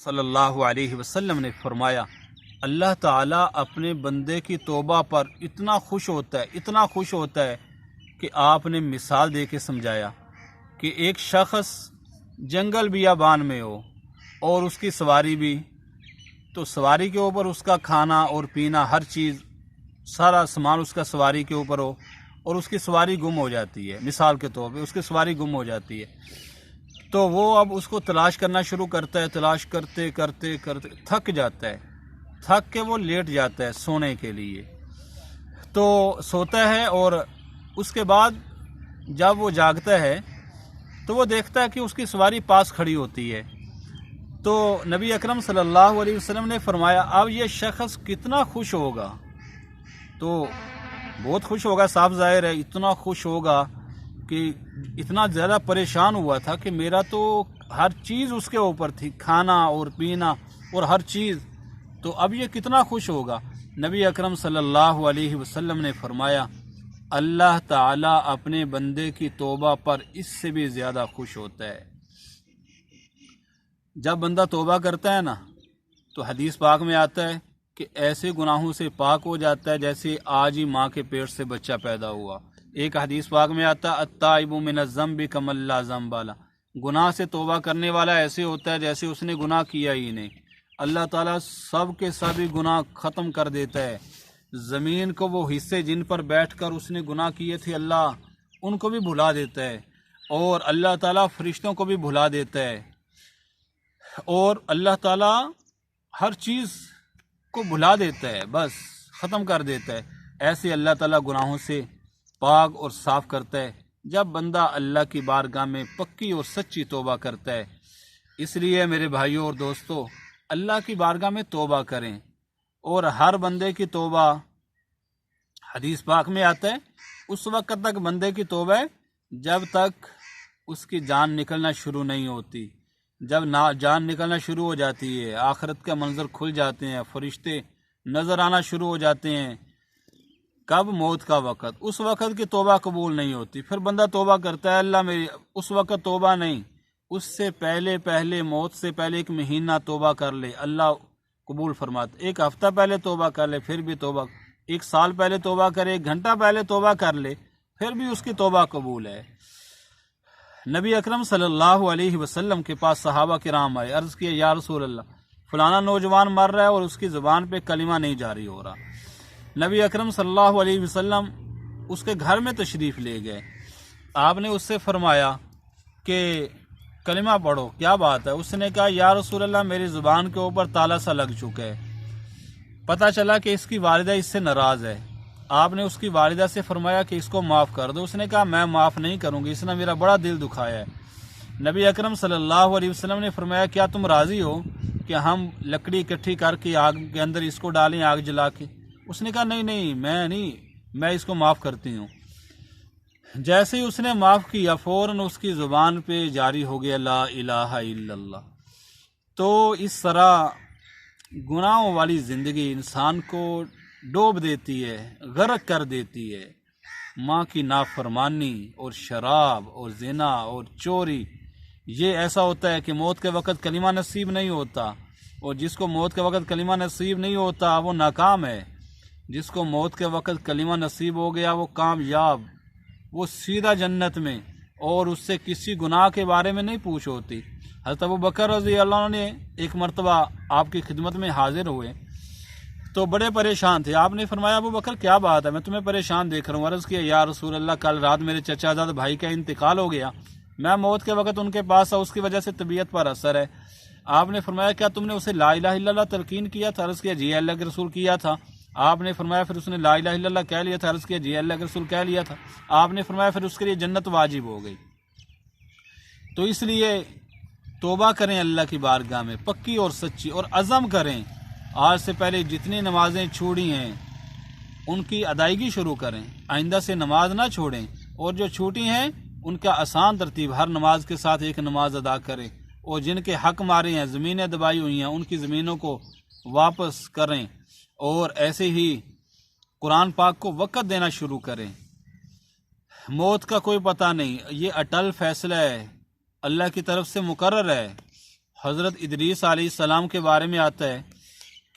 صلی اللہ علیہ وسلم نے فرمایا اللہ تعالیٰ اپنے بندے کی توبہ پر اتنا خوش ہوتا ہے کہ آپ نے مثال دے کے سمجھایا کہ ایک شخص جنگل بیابان میں ہو اور اس کی سواری بھی، تو سواری کے اوپر اس کا کھانا اور پینا ہر چیز سارا سامان اس کا سواری کے اوپر ہو، اور اس کی سواری گم ہو جاتی ہے، مثال کے طور پہ اس کی سواری گم ہو جاتی ہے، تو وہ اب اس کو تلاش کرنا شروع کرتا ہے، تلاش کرتے کرتے کرتے تھک جاتا ہے، تھک کے وہ لیٹ جاتا ہے سونے کے لیے، تو سوتا ہے، اور اس کے بعد جب وہ جاگتا ہے تو وہ دیکھتا ہے کہ اس کی سواری پاس کھڑی ہوتی ہے، تو نبی اکرم صلی اللہ علیہ وسلم نے فرمایا اب یہ شخص کتنا خوش ہوگا، تو بہت خوش ہوگا، صاف ظاہر ہے اتنا خوش ہوگا کہ اتنا زیادہ پریشان ہوا تھا کہ میرا تو ہر چیز اس کے اوپر تھی، کھانا اور پینا اور ہر چیز، تو اب یہ کتنا خوش ہوگا۔ نبی اکرم صلی اللہ علیہ وسلم نے فرمایا اللہ تعالیٰ اپنے بندے کی توبہ پر اس سے بھی زیادہ خوش ہوتا ہے۔ جب بندہ توبہ کرتا ہے نا تو حدیث پاک میں آتا ہے کہ ایسے گناہوں سے پاک ہو جاتا ہے جیسے آج ہی ماں کے پیٹ سے بچہ پیدا ہوا۔ ایک حدیث پاک میں آتا ہے التائب من الذنب کمن لا ذنب لہ، گناہ سے توبہ کرنے والا ایسے ہوتا ہے جیسے اس نے گناہ کیا ہی نہیں۔ اللہ تعالیٰ سب کے سبھی گناہ ختم کر دیتا ہے، زمین کو وہ حصے جن پر بیٹھ کر اس نے گناہ کیے تھے اللہ ان کو بھی بھلا دیتا ہے، اور اللہ تعالیٰ فرشتوں کو بھی بھلا دیتا ہے، اور اللہ تعالیٰ ہر چیز کو بھلا دیتا ہے، بس ختم کر دیتا ہے۔ ایسے اللہ تعالیٰ گناہوں سے پاک اور صاف کرتا ہے جب بندہ اللہ کی بارگاہ میں پکی اور سچی توبہ کرتا ہے۔ اس لیے میرے بھائیوں اور دوستو اللہ کی بارگاہ میں توبہ کریں، اور ہر بندے کی توبہ حدیث پاک میں آتا ہے اس وقت تک بندے کی توبہ ہے جب تک اس کی جان نکلنا شروع نہیں ہوتی۔ جب جان نکلنا شروع ہو جاتی ہے، آخرت کے منظر کھل جاتے ہیں، فرشتے نظر آنا شروع ہو جاتے ہیں، کب؟ موت کا وقت، اس وقت کی توبہ قبول نہیں ہوتی۔ پھر بندہ توبہ کرتا ہے اللہ میری، اس وقت توبہ نہیں، اس سے پہلے موت سے پہلے ایک مہینہ توبہ کر لے اللہ قبول فرماتا، ایک ہفتہ پہلے توبہ کر لے پھر بھی توبہ، ایک سال پہلے توبہ کرے، ایک گھنٹہ پہلے توبہ کر لے پھر بھی اس کی توبہ قبول ہے۔ نبی اکرم صلی اللہ علیہ وسلم کے پاس صحابہ کرام آئے، عرض کیا یا رسول اللہ فلانا نوجوان مر رہا ہے اور اس کی زبان پہ کلمہ نہیں جاری ہو رہا۔ نبی اکرم صلی اللہ علیہ وسلم اس کے گھر میں تشریف لے گئے، آپ نے اس سے فرمایا کہ کلمہ پڑھو، کیا بات ہے؟ اس نے کہا یا رسول اللہ میری زبان کے اوپر تالا سا لگ چکا ہے، پتہ چلا کہ اس کی والدہ اس سے ناراض ہے۔ آپ نے اس کی والدہ سے فرمایا کہ اس کو معاف کر دو، اس نے کہا میں معاف نہیں کروں گی، اس نے میرا بڑا دل دکھایا ہے۔ نبی اکرم صلی اللہ علیہ وسلم نے فرمایا کیا تم راضی ہو کہ ہم لکڑی اکٹھی کر کے آگ کے اندر اس کو ڈالیں، آگ جلا کے؟ اس نے کہا نہیں میں اس کو معاف کرتی ہوں۔ جیسے ہی اس نے معاف کیا فوراً اس کی زبان پہ جاری ہو گیا لا الہ الا اللہ۔ تو اس طرح گناہوں والی زندگی انسان کو ڈوب دیتی ہے، غرق کر دیتی ہے۔ ماں کی نافرمانی اور شراب اور زنا اور چوری، یہ ایسا ہوتا ہے کہ موت کے وقت کلمہ نصیب نہیں ہوتا، اور جس کو موت کے وقت کلمہ نصیب نہیں ہوتا وہ ناکام ہے، جس کو موت کے وقت کلمہ نصیب ہو گیا وہ کامیاب، وہ سیدھا جنت میں، اور اس سے کسی گناہ کے بارے میں نہیں پوچھ ہوتی۔ حضرت ابوبکر رضی اللہ عنہ نے ایک مرتبہ آپ کی خدمت میں حاضر ہوئے تو بڑے پریشان تھے، آپ نے فرمایا ابوبکر کیا بات ہے، میں تمہیں پریشان دیکھ رہا ہوں۔ عرض کیا یا رسول اللہ کل رات میرے چچا زاد بھائی کا انتقال ہو گیا، میں موت کے وقت ان کے پاس اس کی وجہ سے طبیعت پر اثر ہے۔ آپ نے فرمایا کیا تم نے اسے لا الہ الا اللہ تلقین کیا تھا؟ عرض کیا جی اللہ کے رسول کیا تھا۔ آپ نے فرمایا پھر اس نے لا الہ الا اللہ کہہ لیا تھا؟ عرض کیا جی اللہ کے رسول کہہ لیا تھا۔ آپ نے فرمایا پھر اس کے لیے جنت واجب ہو گئی۔ تو اس لیے توبہ کریں اللہ کی بارگاہ میں پکی اور سچی، اور عزم کریں آج سے پہلے جتنی نمازیں چھوڑی ہیں ان کی ادائیگی شروع کریں، آئندہ سے نماز نہ چھوڑیں، اور جو چھوٹی ہیں ان کا آسان ترتیب ہر نماز کے ساتھ ایک نماز ادا کریں، اور جن کے حق مارے ہیں، زمینیں دبائی ہوئی ہیں، ان کی زمینوں کو واپس کریں، اور ایسے ہی قرآن پاک کو وقت دینا شروع کریں۔ موت کا کوئی پتہ نہیں، یہ اٹل فیصلہ ہے، اللہ کی طرف سے مقرر ہے، حضرت ادریس علیہ السلام کے بارے میں آتا ہے